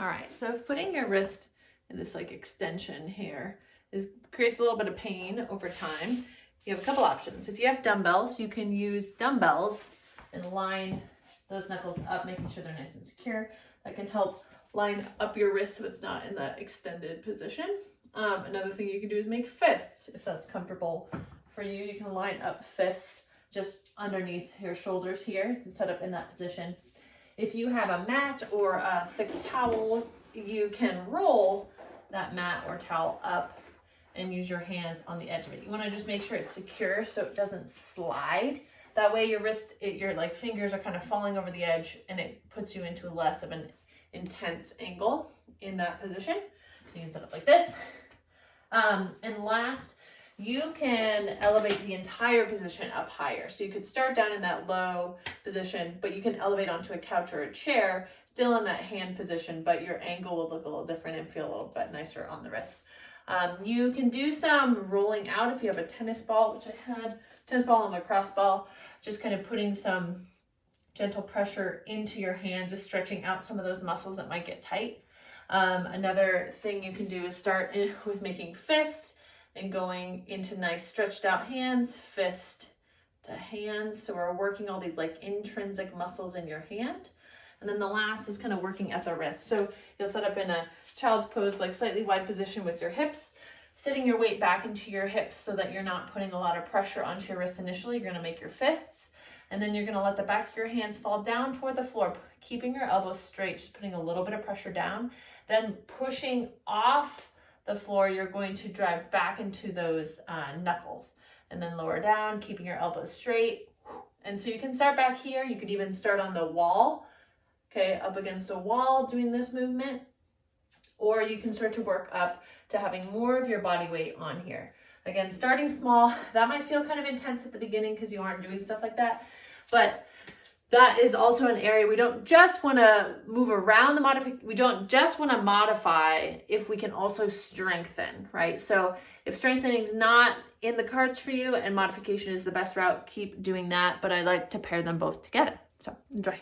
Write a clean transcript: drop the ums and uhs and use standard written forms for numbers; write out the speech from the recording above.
All right, so if putting your wrist in this like extension here creates a little bit of pain over time, you have a couple options. If you have dumbbells, you can use dumbbells and line those knuckles up, making sure they're nice and secure. That can help line up your wrist so it's not in that extended position. Another thing you can do is make fists. If that's comfortable for you, you can line up fists just underneath your shoulders here to set up in that position. If you have a mat or a thick towel, you can roll that mat or towel up and use your hands on the edge of it. You want to just make sure it's secure so it doesn't slide. That way your your like fingers are kind of falling over the edge, and it puts you into less of an intense angle in that position. So you can set up like this. And last, you can elevate the entire position up higher. So you could start down in that low position, but you can elevate onto a couch or a chair, still in that hand position, but your angle will look a little different and feel a little bit nicer on the wrists. You can do some rolling out if you have a tennis ball, which I had, tennis ball and lacrosse ball, just kind of putting some gentle pressure into your hand, just stretching out some of those muscles that might get tight. Another thing you can do is start with making fists and going into nice stretched out hands, fist to hands. So we're working all these like intrinsic muscles in your hand. And then the last is kind of working at the wrist. So you'll set up in a child's pose, like slightly wide position with your hips, sitting your weight back into your hips so that you're not putting a lot of pressure onto your wrists initially. You're gonna make your fists, and then you're gonna let the back of your hands fall down toward the floor, keeping your elbows straight, just putting a little bit of pressure down. Then pushing off the floor, you're going to drive back into those knuckles, and then lower down, keeping your elbows straight. And so you can start back here. You could even start on the wall, okay, up against a wall doing this movement, or you can start to work up to having more of your body weight on here. Again, starting small, that might feel kind of intense at the beginning because you aren't doing stuff like that, but that is also an area we don't just want to move around the modification. We don't just want to modify if we can also strengthen, right? So if strengthening is not in the cards for you and modification is the best route, keep doing that. But I like to pair them both together. So enjoy.